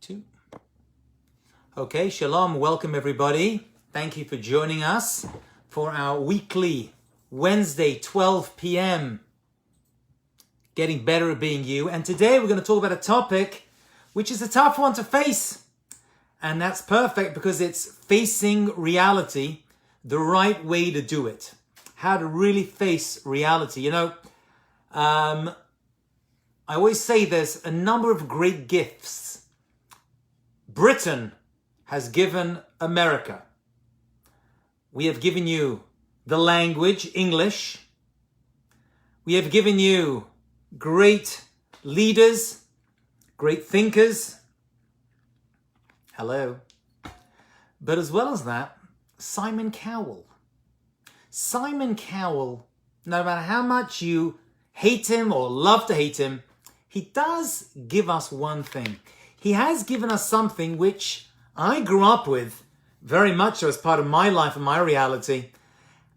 2. Okay, shalom, welcome everybody. Thank you for joining us for our weekly Wednesday 12 p.m. Getting better at being you. And today we're going to talk about a topic which is a tough one to face. And that's perfect because it's facing reality, the right way to do it. How to really face reality. You know, I always say there's a number of great gifts Britain has given America. We have given you the language, English. We have given you great leaders, great thinkers. Hello. But as well as that, Simon Cowell. Simon Cowell, no matter how much you hate him or love to hate him, he does give us one thing. He has given us something which I grew up with very much so as part of my life and my reality.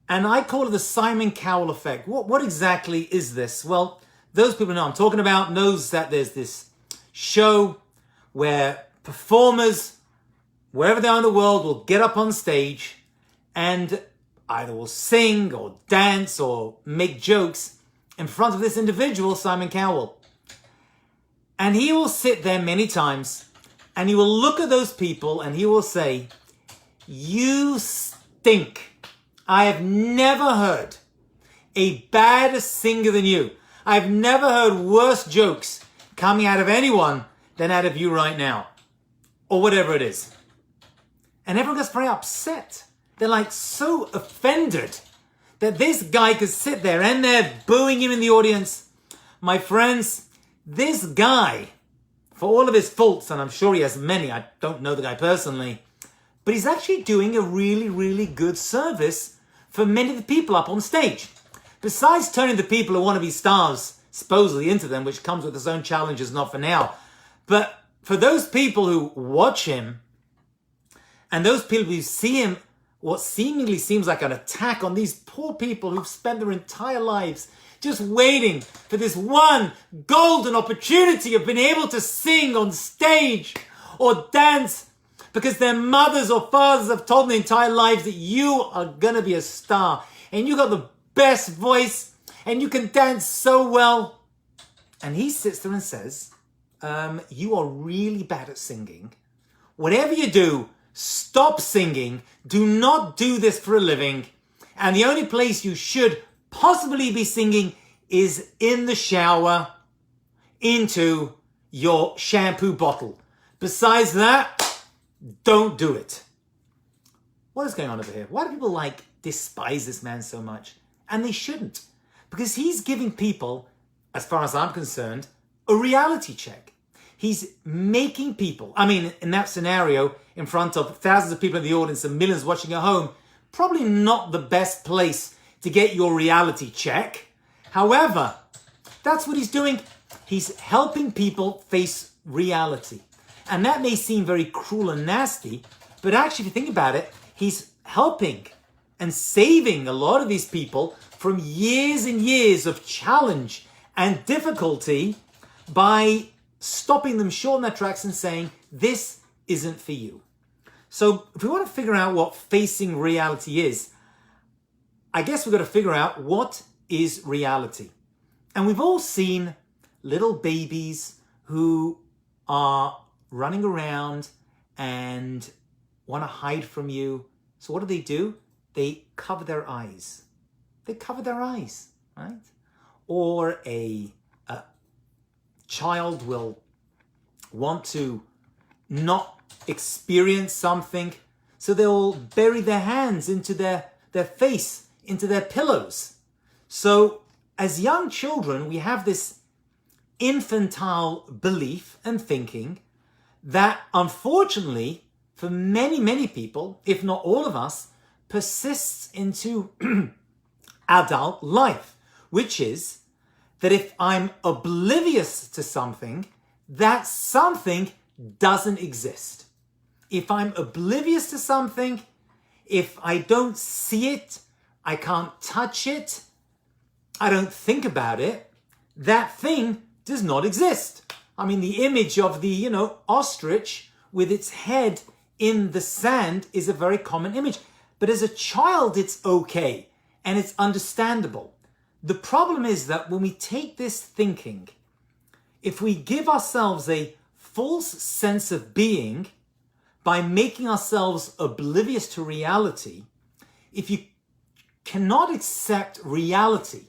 And I call it the Simon Cowell effect. What exactly is this? Well, those people know I'm talking about knows that there's this show where performers, wherever they are in the world, will get up on stage and either will sing or dance or make jokes in front of this individual, Simon Cowell. And he will sit there many times and he will look at those people and he will say, "You stink. I have never heard a badder singer than you. I've never heard worse jokes coming out of anyone than out of you right now." Or whatever it is. And everyone gets very upset. They're like so offended that this guy could sit there and they're booing him in the audience. My friends, this guy, for all of his faults, and I'm sure he has many, I don't know the guy personally, but he's actually doing a really, really good service for many of the people up on stage. Besides turning the people who want to be stars supposedly into them, which comes with its own challenges, not for now. But for those people who watch him, and those people who see him, what seemingly seems like an attack on these poor people who've spent their entire lives just waiting for this one golden opportunity of being able to sing on stage or dance because their mothers or fathers have told them their entire lives that you are going to be a star and you got the best voice and you can dance so well. And he sits there and says, you are really bad at singing. Whatever you do, stop singing. Do not do this for a living. And the only place you should possibly be singing is in the shower into your shampoo bottle. Besides that, don't do it. What is going on over here? Why do people despise this man so much? And they shouldn't. Because he's giving people, as far as I'm concerned, a reality check. He's making people, in that scenario, in front of thousands of people in the audience and millions watching at home, probably not the best place to get your reality check. However, that's what he's doing. He's helping people face reality. And that may seem very cruel and nasty, but actually, if you think about it, he's helping and saving a lot of these people from years and years of challenge and difficulty by stopping them short in their tracks and saying, this isn't for you. So if we want to figure out what facing reality is, I guess we've got to figure out what is reality. And we've all seen little babies who are running around and want to hide from you. So what do? They cover their eyes. They cover their eyes, right? Or a child will want to not experience something, so they'll bury their hands into their face, into their pillows. So as young children, we have this infantile belief and thinking that unfortunately for many, many people, if not all of us, persists into adult life, which is that if I'm oblivious to something, that something doesn't exist. If I'm oblivious to something, if I don't see it, I can't touch it, I don't think about it, that thing does not exist. I mean, the image of the, ostrich with its head in the sand is a very common image. But as a child, it's okay and it's understandable. The problem is that when we take this thinking, if we give ourselves a false sense of being by making ourselves oblivious to reality, if you cannot accept reality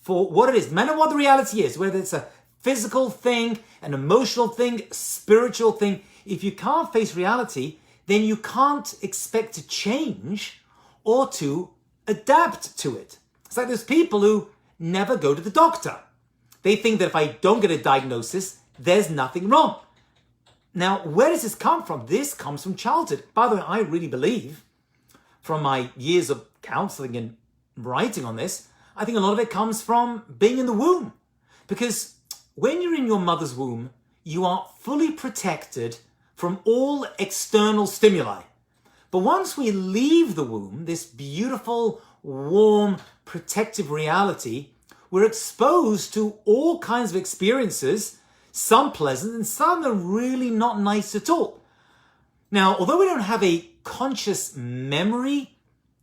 for what it is, no matter what the reality is, whether it's a physical thing, an emotional thing, spiritual thing, if you can't face reality, then you can't expect to change or to adapt to it. It's like there's people who never go to the doctor. They think that if I don't get a diagnosis, there's nothing wrong. Now, where does this come from? This comes from childhood. By the way, I really believe from my years of counseling and writing on this, I think a lot of it comes from being in the womb. Because when you're in your mother's womb, you are fully protected from all external stimuli. But once we leave the womb, this beautiful, warm, protective reality, we're exposed to all kinds of experiences, some pleasant and some that are really not nice at all. Now, although we don't have a conscious memory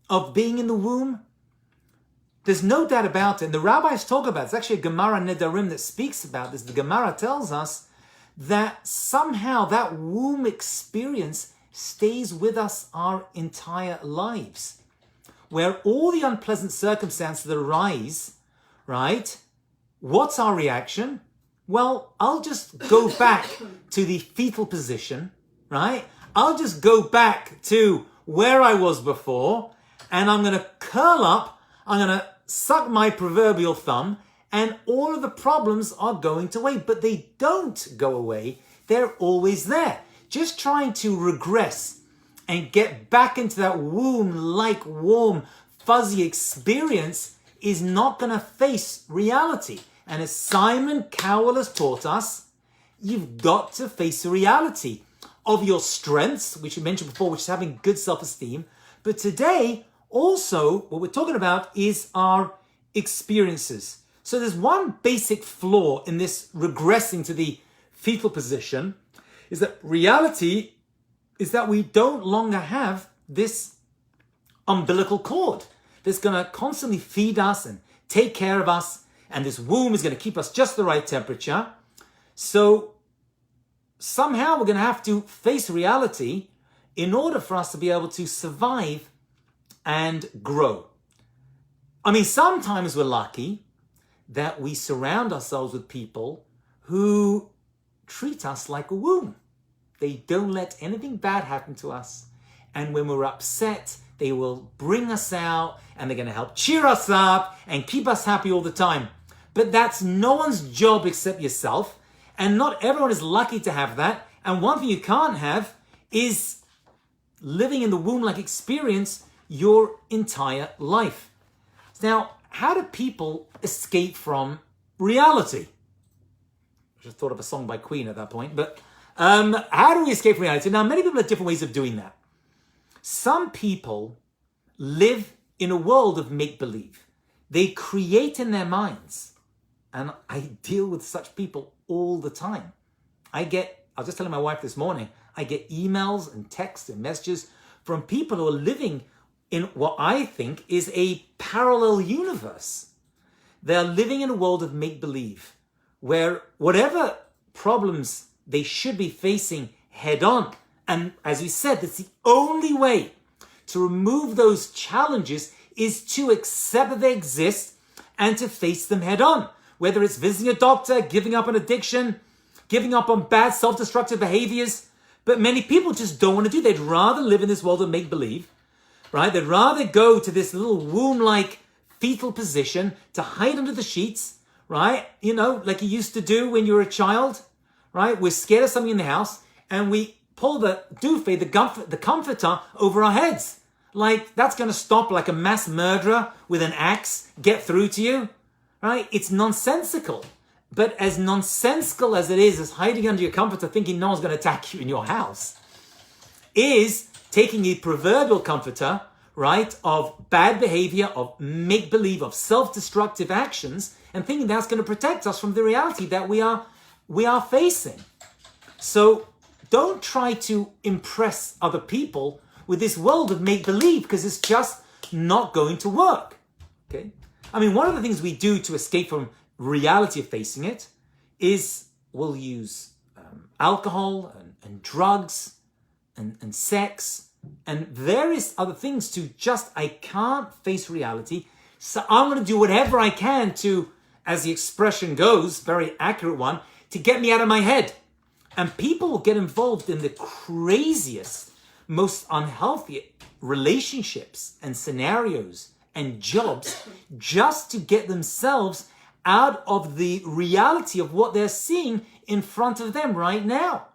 of being in the womb, there's no doubt about it. And the rabbis talk about it. It's actually a Gemara Nedarim that speaks about this. The Gemara tells us that somehow that womb experience stays with us our entire lives, where all the unpleasant circumstances that arise, right? What's our reaction? Well, I'll just go back to the fetal position, right? I'll just go back to where I was before, and I'm going to curl up, I'm going to suck my proverbial thumb, and all of the problems are going to away. But they don't go away. They're always there. Just trying to regress and get back into that womb-like, warm, fuzzy experience is not going to face reality. And as Simon Cowell has taught us, you've got to face the reality of your strengths, which we mentioned before, which is having good self-esteem. But today, also, what we're talking about is our experiences. So there's one basic flaw in this regressing to the fetal position, is that reality is that we don't longer have this umbilical cord that's going to constantly feed us and take care of us, and this womb is going to keep us just the right temperature. So somehow we're going to have to face reality in order for us to be able to survive and grow. I mean, sometimes we're lucky that we surround ourselves with people who treat us like a womb. They don't let anything bad happen to us. And when we're upset, they will bring us out and they're going to help cheer us up and keep us happy all the time. But that's no one's job except yourself. And not everyone is lucky to have that. And one thing you can't have is living in the womb-like experience your entire life. Now, how do people escape from reality? I just thought of a song by Queen at that point. But how do we escape from reality? Now, many people have different ways of doing that. Some people live in a world of make-believe. They create in their minds. And I deal with such people all the time. I was just telling my wife this morning, I get emails and texts and messages from people who are living in what I think is a parallel universe. They're living in a world of make-believe, where whatever problems they should be facing head on, and as we said, that's the only way to remove those challenges is to accept that they exist and to face them head on. Whether it's visiting a doctor, giving up on addiction, giving up on bad self-destructive behaviors. But many people just don't want to do. They'd rather live in this world of make-believe, right? They'd rather go to this little womb-like fetal position to hide under the sheets, right? You know, like you used to do when you were a child, right? We're scared of something in the house and we pull the duvet, the comforter over our heads. Like that's going to stop like a mass murderer with an axe get through to you. Right? It's nonsensical. But as nonsensical as it is as hiding under your comforter thinking no one's going to attack you in your house, is taking a proverbial comforter, right, of bad behavior, of make-believe, of self-destructive actions, and thinking that's going to protect us from the reality that we are we are facing. So don't try to impress other people with this world of make-believe, because it's just not going to work. Okay? I mean, one of the things we do to escape from reality of facing it is we'll use alcohol and drugs and sex and various other things to just, I can't face reality, so I'm going to do whatever I can to, as the expression goes, very accurate one, to get me out of my head. And people will get involved in the craziest, most unhealthy relationships and scenarios and jobs just to get themselves out of the reality of what they're seeing in front of them right now.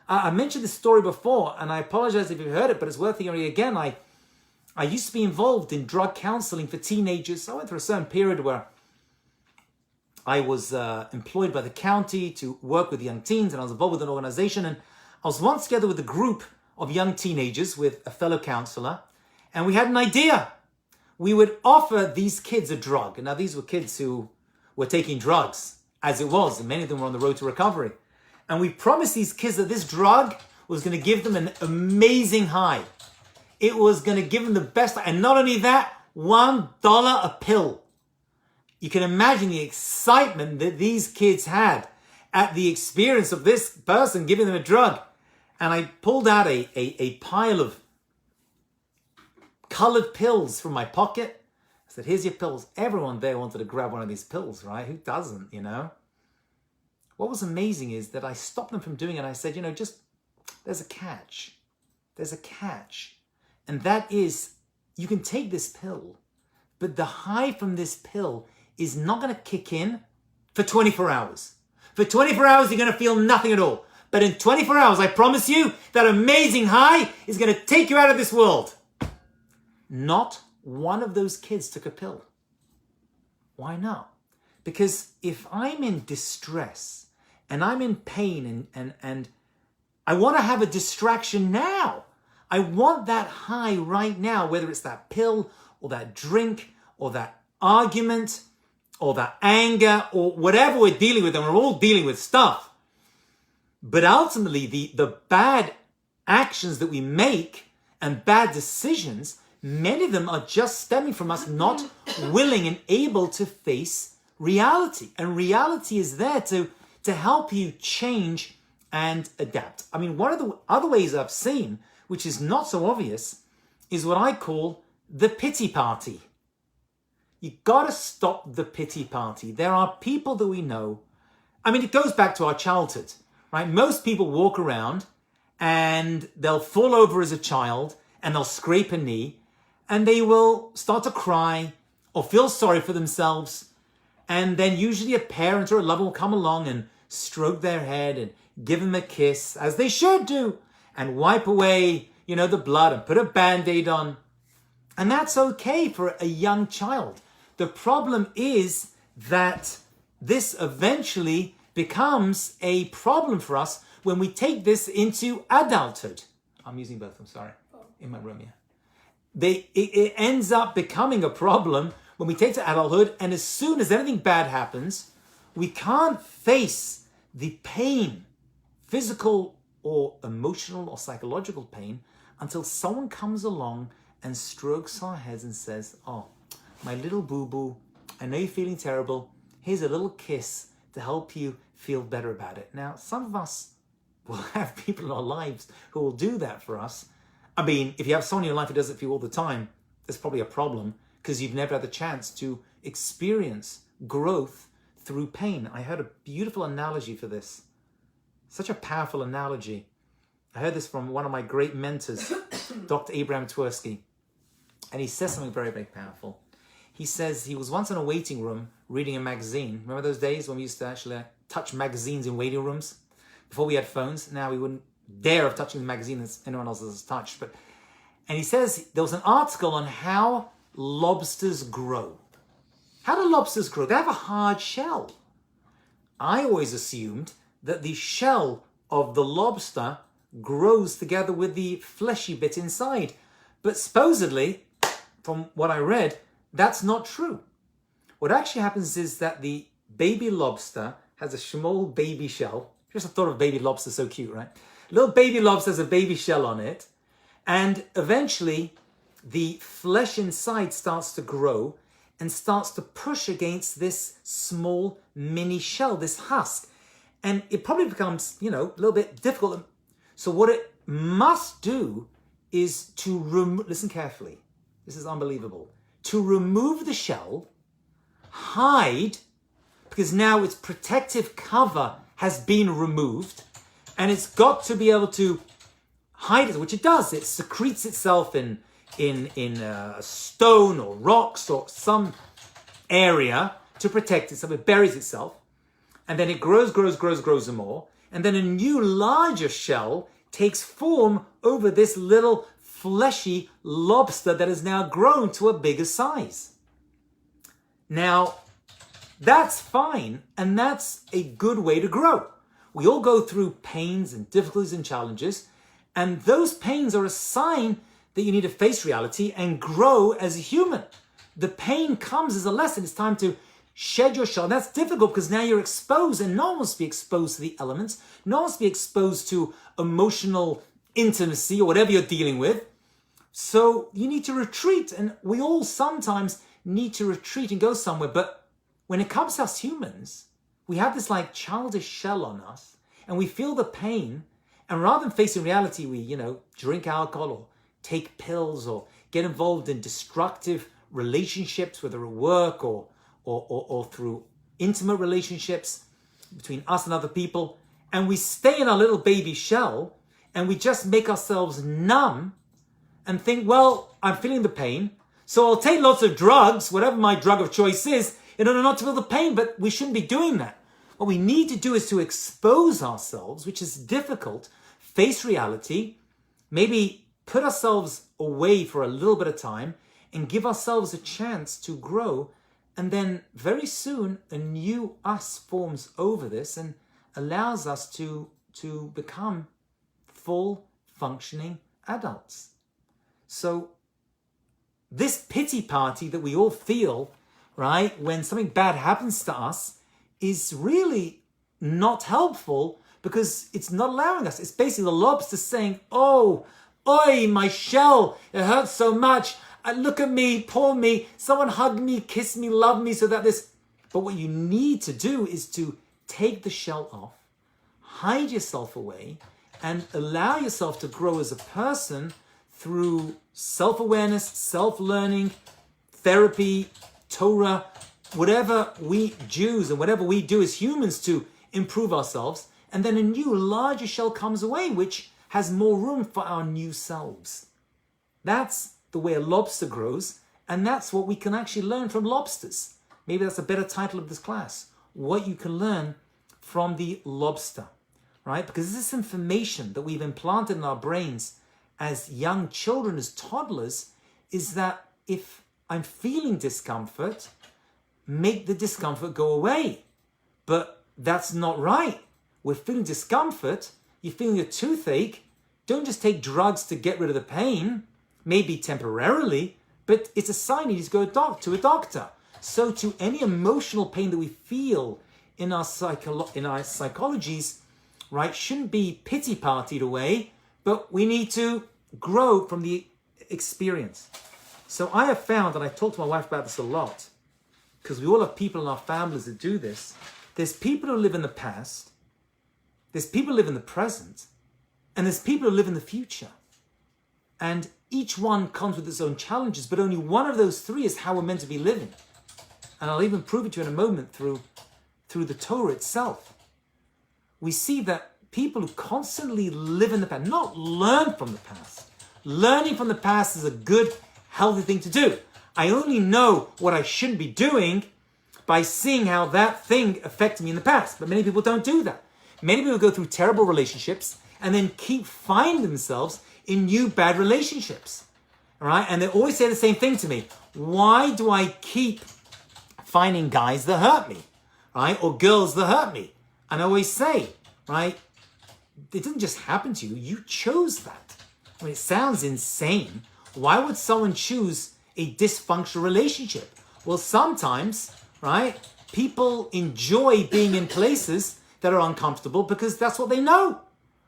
I mentioned this story before, and I apologize if you've heard it, but it's worth hearing again. I used to be involved in drug counseling for teenagers. I went through a certain period where I was employed by the county to work with young teens, and I was involved with an organization. And I was once together with a group of young teenagers with a fellow counselor, and we had an idea. We would offer these kids a drug. And now these were kids who were taking drugs as it was, and many of them were on the road to recovery. And we promised these kids that this drug was going to give them an amazing high. It was going to give them the best. And not only that, $1 a pill. You can imagine the excitement that these kids had at the experience of this person giving them a drug. And I pulled out a pile of colored pills from my pocket. I said, here's your pills. Everyone there wanted to grab one of these pills, right? Who doesn't, you know? What was amazing is that I stopped them from doing it. I said, just, there's a catch. There's a catch. And that is, you can take this pill, but the high from this pill is not going to kick in for 24 hours. For 24 hours, you're going to feel nothing at all. But in 24 hours, I promise you, that amazing high is going to take you out of this world. Not one of those kids took a pill. Why not? Because if I'm in distress and I'm in pain and I want to have a distraction now, I want that high right now, whether it's that pill or that drink or that argument or that anger or whatever we're dealing with, and we're all dealing with stuff. But ultimately, the bad actions that we make and bad decisions, many of them are just stemming from us not willing and able to face reality. And reality is there to help you change and adapt. I mean, one of the other ways I've seen, which is not so obvious, is what I call the pity party. You got to stop the pity party. There are people that we know. I mean, it goes back to our childhood, right? Most people walk around and they'll fall over as a child and they'll scrape a knee and they will start to cry or feel sorry for themselves. And then usually a parent or a lover will come along and stroke their head and give them a kiss, as they should do, and wipe away, the blood and put a Band-Aid on. And that's okay for a young child. The problem is that this eventually becomes a problem for us when we take this into adulthood. I'm using both, I'm sorry, in my room, yeah. It ends up becoming a problem when we take to adulthood, and as soon as anything bad happens, we can't face the pain, physical or emotional or psychological pain, until someone comes along and strokes our heads and says, oh, my little boo-boo, I know you're feeling terrible. Here's a little kiss to help you feel better about it. Now, some of us will have people in our lives who will do that for us. I mean, if you have someone in your life who does it for you all the time, there's probably a problem, because you've never had the chance to experience growth through pain. I heard a beautiful analogy for this. Such a powerful analogy. I heard this from one of my great mentors, Dr. Abraham Tversky. And he says something very, very powerful. He says he was once in a waiting room reading a magazine. Remember those days when we used to actually touch magazines in waiting rooms? Before we had phones, now we wouldn't dare of touching the magazine that anyone else has touched. And he says there was an article on how lobsters grow. How do lobsters grow? They have a hard shell. I always assumed that the shell of the lobster grows together with the fleshy bit inside. But supposedly, from what I read, that's not true. What actually happens is that the baby lobster has a small baby shell. Just thought of baby lobster, so cute, right? Little baby lobster has a baby shell on it. And eventually the flesh inside starts to grow and starts to push against this small mini shell, this husk. And it probably becomes, a little bit difficult. So what it must do is to listen carefully. This is unbelievable. To remove the shell, hide, because now its protective cover has been removed, and it's got to be able to hide it, which it does. It secretes itself in stone or rocks or some area to protect itself. It buries itself, and then it grows some more, and then a new larger shell takes form over this little fleshy lobster that has now grown to a bigger size. Now, that's fine, and that's a good way to grow. We all go through pains and difficulties and challenges, and those pains are a sign that you need to face reality and grow as a human. The pain comes as a lesson. It's time to shed your shell. And that's difficult because now you're exposed, and no one wants to be exposed to the elements. No one wants to be exposed to emotional intimacy or whatever you're dealing with. So you need to retreat, and we all sometimes need to retreat and go somewhere. But when it comes to us humans, we have this like childish shell on us, and we feel the pain. And rather than facing reality, we, drink alcohol or take pills or get involved in destructive relationships, whether at work or through intimate relationships between us and other people. And we stay in our little baby shell, and we just make ourselves numb and think, well, I'm feeling the pain, so I'll take lots of drugs, whatever my drug of choice is, in order not to feel the pain. But we shouldn't be doing that. What we need to do is to expose ourselves, which is difficult, face reality, maybe put ourselves away for a little bit of time and give ourselves a chance to grow. And then very soon a new us forms over this and allows us to become full functioning adults. So this pity party that we all feel, right, when something bad happens to us is really not helpful, because it's not allowing us. It's basically the lobster saying, oh, oi, my shell, it hurts so much. Look at me, poor me. Someone hug me, kiss me, love me, so that this... But what you need to do is to take the shell off, hide yourself away, and allow yourself to grow as a person through self-awareness, self-learning, therapy, Torah, whatever we Jews and whatever we do as humans to improve ourselves. And then a new, larger shell comes away, which has more room for our new selves. That's the way a lobster grows, and that's what we can actually learn from lobsters. Maybe that's a better title of this class. What you can learn from the lobster, right? Because this information that we've implanted in our brains as young children, as toddlers, is that if I'm feeling discomfort, make the discomfort go away. But that's not right. We're feeling discomfort, you're feeling a toothache, don't just take drugs to get rid of the pain, maybe temporarily, but it's a sign you need to go to a doctor. So to any emotional pain that we feel in our psychologies, right, shouldn't be pity partied away, but we need to grow from the experience. So I have found, and I talk to my wife about this a lot, because we all have people in our families that do this. There's people who live in the past, there's people who live in the present, and there's people who live in the future. And each one comes with its own challenges, but only one of those three is how we're meant to be living. And I'll even prove it to you in a moment through the Torah itself. We see that people who constantly live in the past, not learn from the past. Learning from the past is a good, healthy thing to do. I only know what I shouldn't be doing by seeing how that thing affected me in the past. But many people don't do that. Many people go through terrible relationships and then keep finding themselves in new bad relationships. All right? And they always say the same thing to me. Why do I keep finding guys that hurt me? Right? Or girls that hurt me? And I always say, right, it didn't just happen to you. You chose that. I mean, it sounds insane. Why would someone choose a dysfunctional relationship? Well, sometimes, right, People enjoy being in places that are uncomfortable because that's what they know.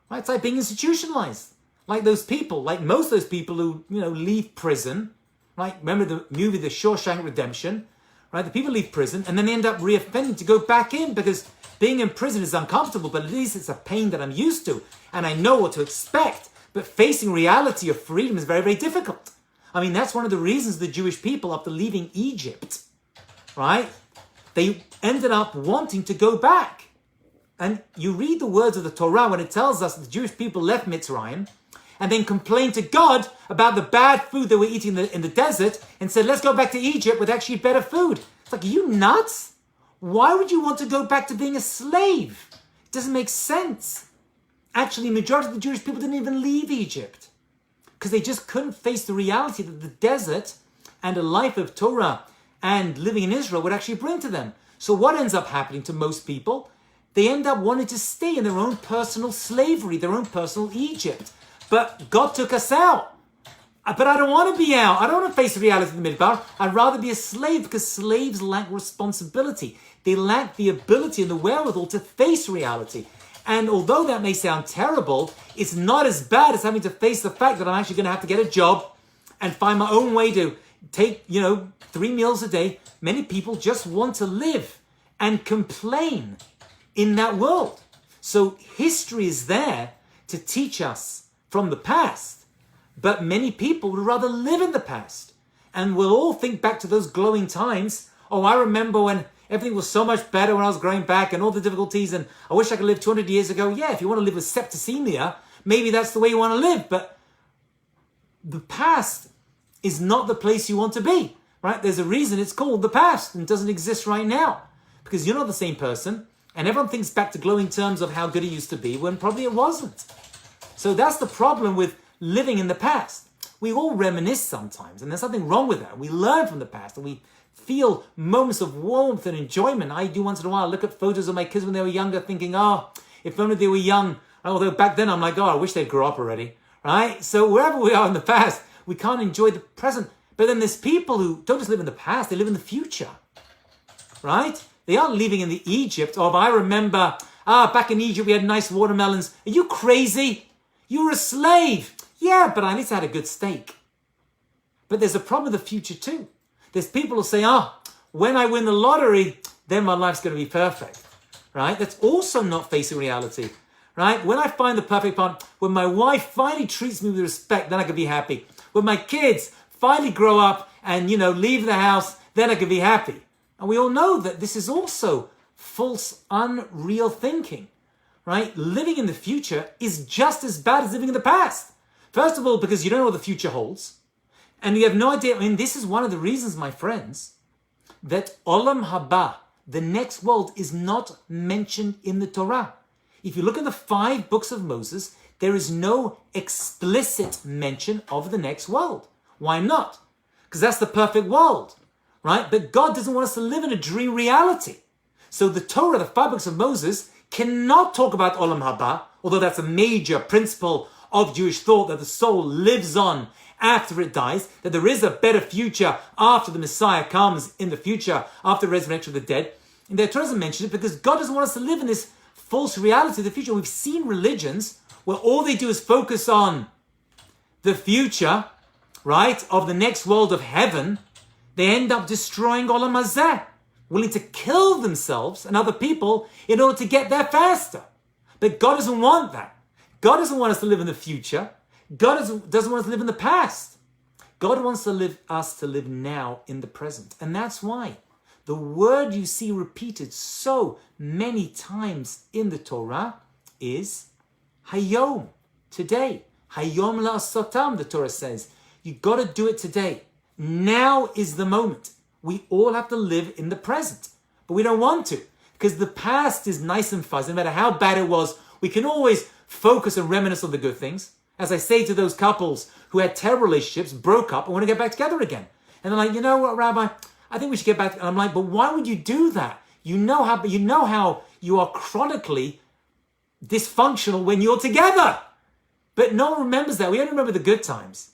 Right? It's like being institutionalized. Like those people, like most of those people who, leave prison. Right? Remember the movie The Shawshank Redemption? Right? The people leave prison and then they end up reoffending to go back in because being in prison is uncomfortable, but at least it's a pain that I'm used to and I know what to expect. But facing reality of freedom is very, very difficult. I mean, that's one of the reasons the Jewish people, after leaving Egypt, right, they ended up wanting to go back. And you read the words of the Torah when it tells us that the Jewish people left Mitzrayim and then complained to God about the bad food they were eating in the desert and said, let's go back to Egypt with actually better food. It's like, are you nuts? Why would you want to go back to being a slave? It doesn't make sense. Actually, majority of the Jewish people didn't even leave Egypt because they just couldn't face the reality that the desert and a life of Torah and living in Israel would actually bring to them. So what ends up happening to most people? They end up wanting to stay in their own personal slavery, their own personal Egypt. But God took us out. But I don't want to be out. I don't want to face the reality of the Midbar. I'd rather be a slave because slaves lack responsibility. They lack the ability and the wherewithal to face reality. And although that may sound terrible, it's not as bad as having to face the fact that I'm actually going to have to get a job and find my own way to take, 3 meals a day. Many people just want to live and complain in that world. So history is there to teach us from the past, but many people would rather live in the past. And we'll all think back to those glowing times. Oh, I remember when everything was so much better when I was growing back and all the difficulties, and I wish I could live 200 years ago. Yeah, if you want to live with septicemia, maybe that's the way you want to live, but the past is not the place you want to be, right? There's a reason it's called the past and doesn't exist right now because you're not the same person, and everyone thinks back to glowing terms of how good it used to be when probably it wasn't. So that's the problem with living in the past. We all reminisce sometimes, and there's nothing wrong with that. We learn from the past, and we feel moments of warmth and enjoyment. I do once in a while look at photos of my kids when they were younger thinking, if only they were young. Although back then I'm like, I wish they'd grow up already, right? So wherever we are in the past, we can't enjoy the present. But then there's people who don't just live in the past, they live in the future, right? They aren't living in the Egypt of, I remember, back in Egypt we had nice watermelons. Are you crazy? You were a slave. Yeah, but at least I had a good steak. But there's a problem with the future too. There's people who say, when I win the lottery, then my life's going to be perfect, right? That's also not facing reality, right? When I find the perfect partner, when my wife finally treats me with respect, then I can be happy. When my kids finally grow up and, leave the house, then I can be happy. And we all know that this is also false, unreal thinking, right? Living in the future is just as bad as living in the past. First of all, because you don't know what the future holds. And you have no idea. I mean, this is one of the reasons, my friends, that Olam Haba, the next world, is not mentioned in the Torah. If you look at the 5 books of Moses, there is no explicit mention of the next world. Why not? Because that's the perfect world, right? But God doesn't want us to live in a dream reality. So the Torah, the 5 books of Moses, cannot talk about Olam Haba, although that's a major principle of Jewish thought, that the soul lives on after it dies, that there is a better future after the Messiah comes in the future, after the resurrection of the dead. And the Torah doesn't mention it because God doesn't want us to live in this false reality of the future. We've seen religions where all they do is focus on the future, right, of the next world of heaven. They end up destroying Olam Hazeh, willing to kill themselves and other people in order to get there faster. But God doesn't want that. God doesn't want us to live in the future. God doesn't want us to live in the past. God wants us to live now in the present. And that's why the word you see repeated so many times in the Torah is Hayom, today. Hayom la'asotam, the Torah says. You got to do it today. Now is the moment. We all have to live in the present. But we don't want to, because the past is nice and fuzzy. No matter how bad it was, we can always focus and reminisce on the good things. As I say to those couples who had terrible relationships, broke up, and want to get back together again. And they're like, you know what, Rabbi? I think we should get back. And I'm like, but why would you do that? You know how you are chronically dysfunctional when you're together. But no one remembers that. We only remember the good times.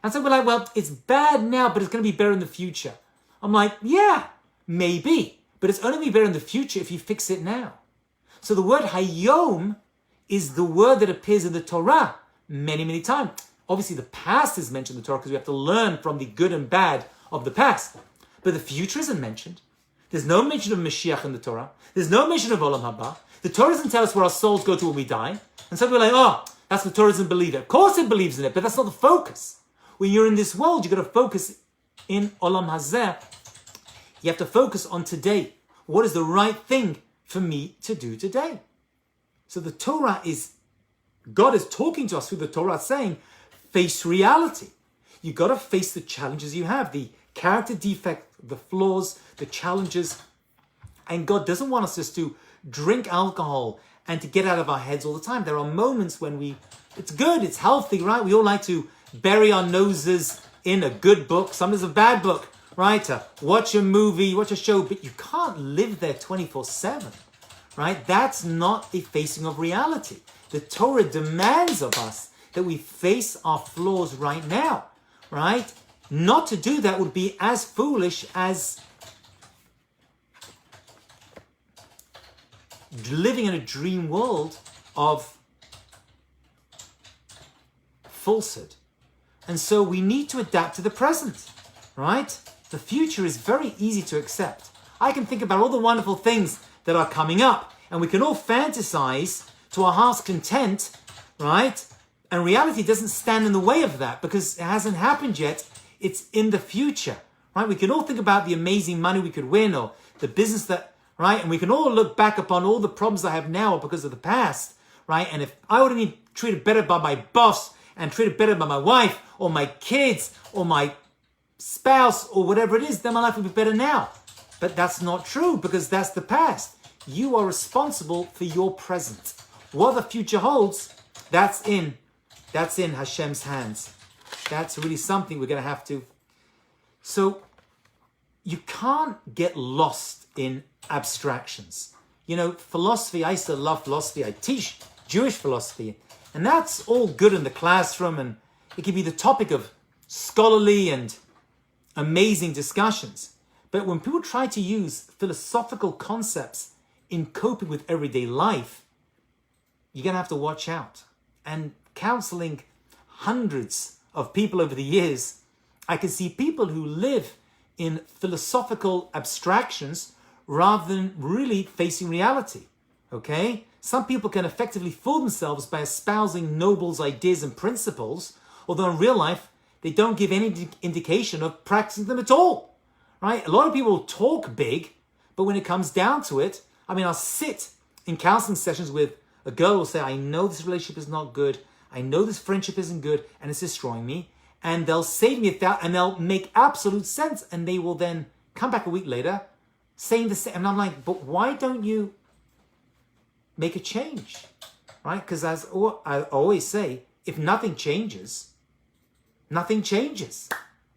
And so we're like, well, it's bad now, but it's going to be better in the future. I'm like, yeah, maybe. But it's only going to be better in the future if you fix it now. So the word hayom is the word that appears in the Torah many, many times. Obviously, the past is mentioned in the Torah because we have to learn from the good and bad of the past. But the future isn't mentioned. There's no mention of Mashiach in the Torah. There's no mention of Olam Haba. The Torah doesn't tell us where our souls go to when we die. And so we're like, oh, that's what Torah doesn't believe it. Of course it believes in it, but that's not the focus. When you're in this world, you've got to focus in Olam Hazeh. You have to focus on today. What is the right thing for me to do today? So the Torah is, God is talking to us through the Torah saying, face reality. You've got to face the challenges you have, the character defect, the flaws, the challenges. And God doesn't want us just to drink alcohol and to get out of our heads all the time. There are moments when it's good, it's healthy, right? We all like to bury our noses in a good book. Sometimes a bad book, right? Watch a movie, watch a show, but you can't live there 24/7, right? That's not a facing of reality. The Torah demands of us that we face our flaws right now, right? Not to do that would be as foolish as living in a dream world of falsehood. And so we need to adapt to the present, right? The future is very easy to accept. I can think about all the wonderful things that are coming up, and we can all fantasize to our heart's content, right? And reality doesn't stand in the way of that because it hasn't happened yet. It's in the future, right? We can all think about the amazing money we could win or the business that, right? And we can all look back upon all the problems I have now because of the past, right? And if I would have been treated better by my boss and treated better by my wife or my kids or my spouse or whatever it is, then my life would be better now. But that's not true because that's the past. You are responsible for your present. What the future holds, that's in Hashem's hands. That's really something we're going to have to. So you can't get lost in abstractions. You know, philosophy, I used to love philosophy. I teach Jewish philosophy. And that's all good in the classroom. And it can be the topic of scholarly and amazing discussions. But when people try to use philosophical concepts in coping with everyday life, you're going to have to watch out. And counseling hundreds of people over the years, I can see people who live in philosophical abstractions rather than really facing reality, okay? Some people can effectively fool themselves by espousing noble ideas and principles, although in real life, they don't give any indication of practicing them at all, right? A lot of people talk big, but when it comes down to it, I mean, I'll sit in counseling sessions with a girl who will say, I know this relationship is not good, I know this friendship isn't good and it's destroying me. And they'll say to me that and they'll make absolute sense. And they will then come back a week later saying the same. And I'm like, but why don't you make a change? Right? Because as I always say, if nothing changes, nothing changes.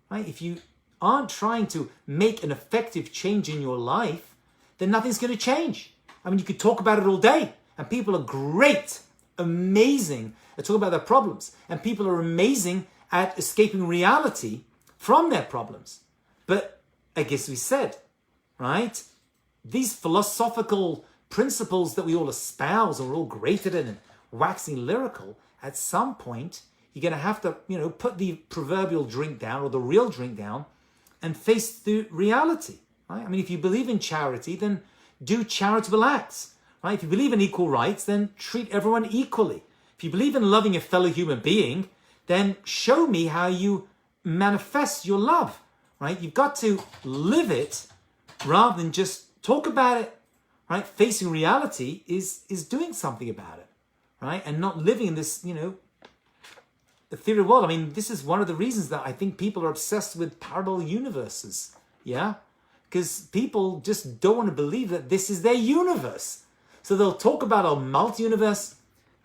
Right? If you aren't trying to make an effective change in your life, then nothing's going to change. I mean, you could talk about it all day. And people are great, amazing at talking about their problems. And people are amazing at escaping reality from their problems. But I guess we said, right? These philosophical principles that we all espouse and we're all great at it and waxing lyrical, at some point, you're going to have to, put the proverbial drink down or the real drink down and face the reality, right? I mean, if you believe in charity, then do charitable acts. Right? If you believe in equal rights, then treat everyone equally. If you believe in loving a fellow human being, then show me how you manifest your love. Right? You've got to live it rather than just talk about it. Right? Facing reality is doing something about it. Right? And not living in this, the theory of the world. I mean, this is one of the reasons that I think people are obsessed with parallel universes. Yeah? Because people just don't want to believe that this is their universe. So they'll talk about a multi-universe.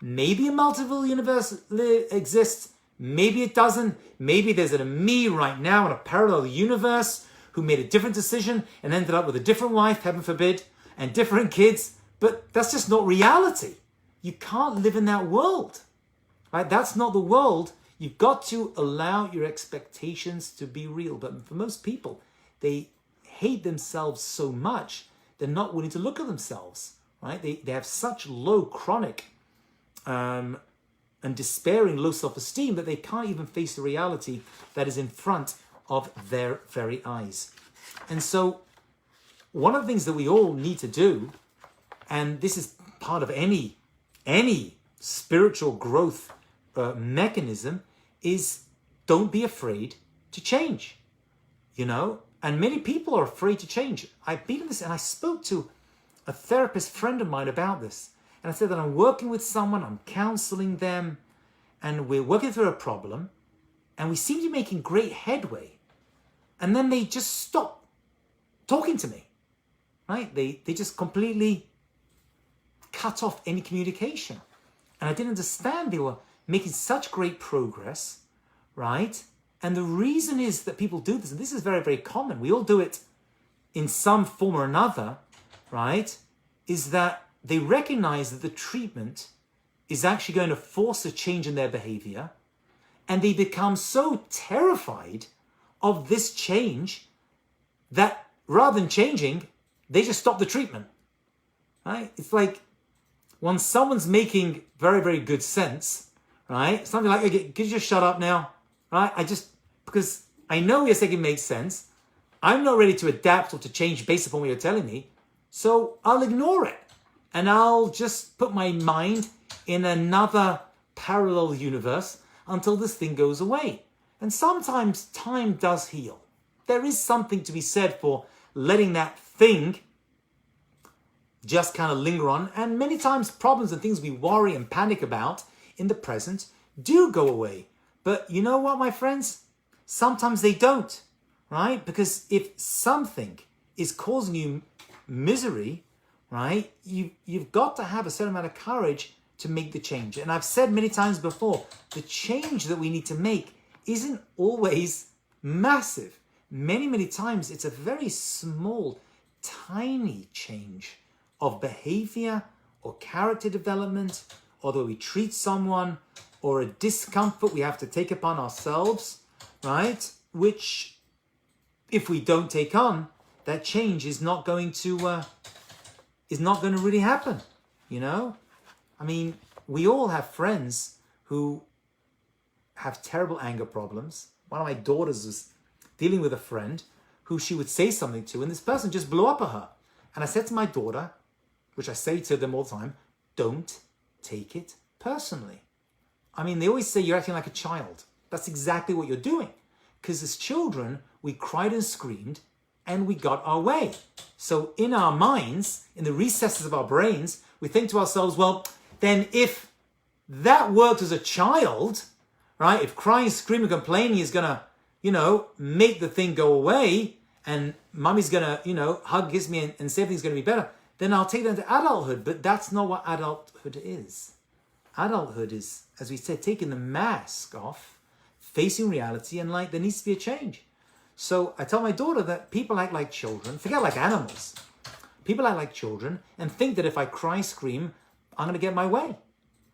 Maybe a multiple universe exists. Maybe it doesn't. Maybe there's a me right now in a parallel universe who made a different decision and ended up with a different wife, heaven forbid, and different kids. But that's just not reality. You can't live in that world. Right? That's not the world. You've got to allow your expectations to be real. But for most people, they hate themselves so much they're not willing to look at themselves, right? They have such low chronic and despairing low self-esteem that they can't even face the reality that is in front of their very eyes. And so one of the things that we all need to do, and this is part of any spiritual growth mechanism, is don't be afraid to change, you know? And many people are afraid to change. I've been in this, and I spoke to a therapist friend of mine about this. And I said that I'm working with someone, I'm counseling them, and we're working through a problem, and we seem to be making great headway. And then they just stop talking to me, right? They just completely cut off any communication. And I didn't understand they were making such great progress, right? And the reason is that people do this, and this is very, very common. We all do it in some form or another, right? Is that they recognize that the treatment is actually going to force a change in their behavior, and they become so terrified of this change that rather than changing, they just stop the treatment, right? It's like when someone's making very, very good sense, right? Something like, okay, could you just shut up now, right? Because I know you're saying it makes sense. I'm not ready to adapt or to change based upon what you're telling me, so I'll ignore it. And I'll just put my mind in another parallel universe until this thing goes away. And sometimes time does heal. There is something to be said for letting that thing just kind of linger on. And many times problems and things we worry and panic about in the present do go away. But you know what, my friends? Sometimes they don't, right? Because if something is causing you misery, right, you've got to have a certain amount of courage to make the change. And I've said many times before, the change that we need to make isn't always massive. Many, many times it's a very small, tiny change of behavior or character development, or the way we treat someone, or a discomfort we have to take upon ourselves, right? Which, if we don't take on, that change is not going to really happen, you know? I mean, we all have friends who have terrible anger problems. One of my daughters was dealing with a friend who she would say something to, and this person just blew up at her. And I said to my daughter, which I say to them all the time, don't take it personally. I mean, they always say you're acting like a child. That's exactly what you're doing. Because as children, we cried and screamed, and we got our way. So in our minds, in the recesses of our brains, we think to ourselves, well, then if that worked as a child, right? If crying, screaming, complaining is going to, make the thing go away, and mommy's going to, hug, kiss me and say everything's going to be better, then I'll take that into adulthood. But that's not what adulthood is. Adulthood is, as we said, taking the mask off, facing reality, and there needs to be a change. So I tell my daughter that people act like children, forget like animals. People act like children and think that if I cry, scream, I'm going to get my way,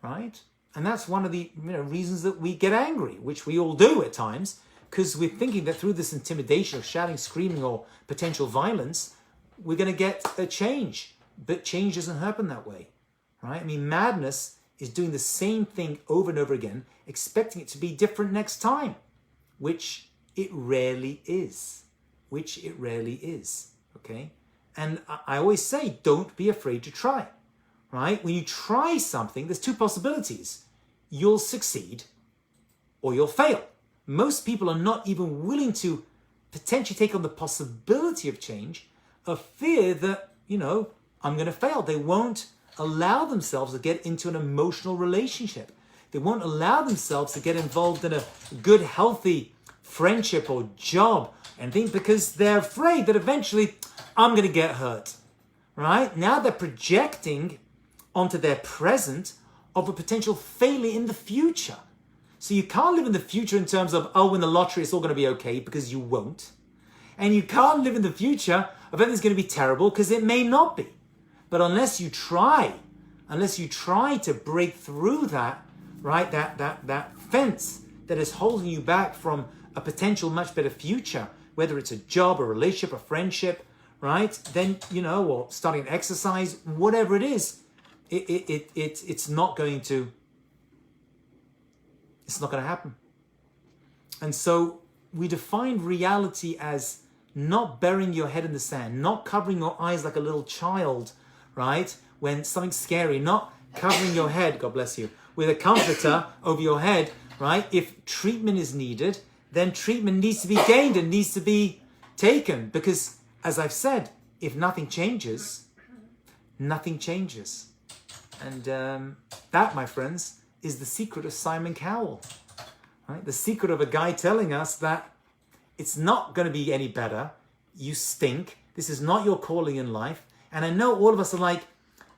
right? And that's one of the reasons that we get angry, which we all do at times, because we're thinking that through this intimidation of shouting, screaming, or potential violence, we're going to get a change. But change doesn't happen that way, right? I mean, madness is doing the same thing over and over again, expecting it to be different next time, which it rarely is, okay? And I always say, don't be afraid to try, right? When you try something, there's two possibilities. You'll succeed or you'll fail. Most people are not even willing to potentially take on the possibility of change, of fear that, I'm going to fail. They won't allow themselves to get into an emotional relationship. They won't allow themselves to get involved in a good, healthy friendship or job and things, because they're afraid that eventually I'm going to get hurt, right? Now they're projecting onto their present of a potential failure in the future. So you can't live in the future in terms of, win the lottery, it's all going to be okay, because you won't. And you can't live in the future of everything's going to be terrible, because it may not be. But unless you try to break through that, right, that fence that is holding you back from a potential much better future, whether it's a job, a relationship, a friendship, right? Then, or starting an exercise, whatever it is, it's not going to happen. And so we define reality as not burying your head in the sand, not covering your eyes like a little child, right? When something's scary, not covering your head, God bless you, with a comforter over your head, right? If treatment is needed, then treatment needs to be gained and needs to be taken. Because, as I've said, if nothing changes, nothing changes. And that, my friends, is the secret of Simon Cowell. Right? The secret of a guy telling us that it's not going to be any better. You stink. This is not your calling in life. And I know all of us are like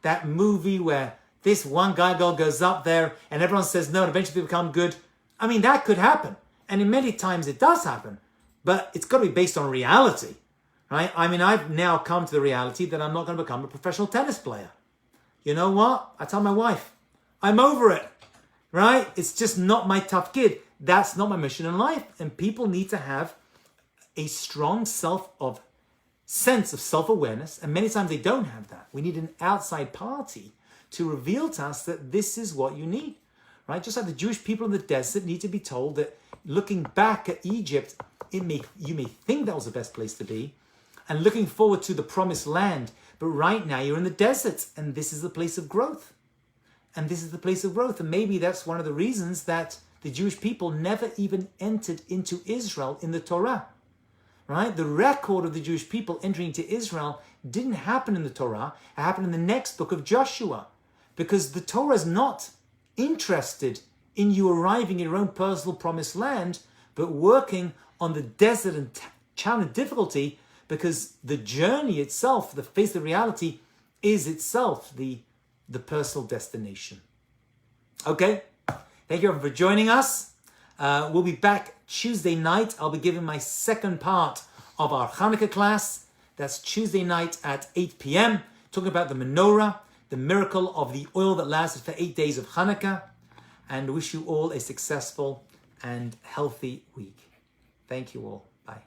that movie where this one guy goes up there and everyone says no and eventually they become good. I mean, that could happen. And in many times it does happen. But it's got to be based on reality. Right? I mean, I've now come to the reality that I'm not going to become a professional tennis player. You know what? I tell my wife, I'm over it. Right? It's just not my tough kid. That's not my mission in life. And people need to have a strong sense of self-awareness. And many times they don't have that. We need an outside party to reveal to us that this is what you need. Right? Just like the Jewish people in the desert need to be told that looking back at Egypt, you may think that was the best place to be. And looking forward to the promised land. But right now you're in the desert and this is the place of growth. And this is the place of growth. And maybe that's one of the reasons that the Jewish people never even entered into Israel in the Torah. Right? The record of the Jewish people entering into Israel didn't happen in the Torah. It happened in the next book of Joshua. Because the Torah is not interested in you arriving in your own personal promised land, but working on the desert and challenge and difficulty, because the journey itself, the face of reality, is itself the personal destination. Okay? Thank you everyone for joining us. We'll be back Tuesday night. I'll be giving my second part of our Hanukkah class. That's Tuesday night at 8 p.m. Talking about the menorah, the miracle of the oil that lasted for 8 days of Hanukkah. And wish you all a successful and healthy week. Thank you all. Bye.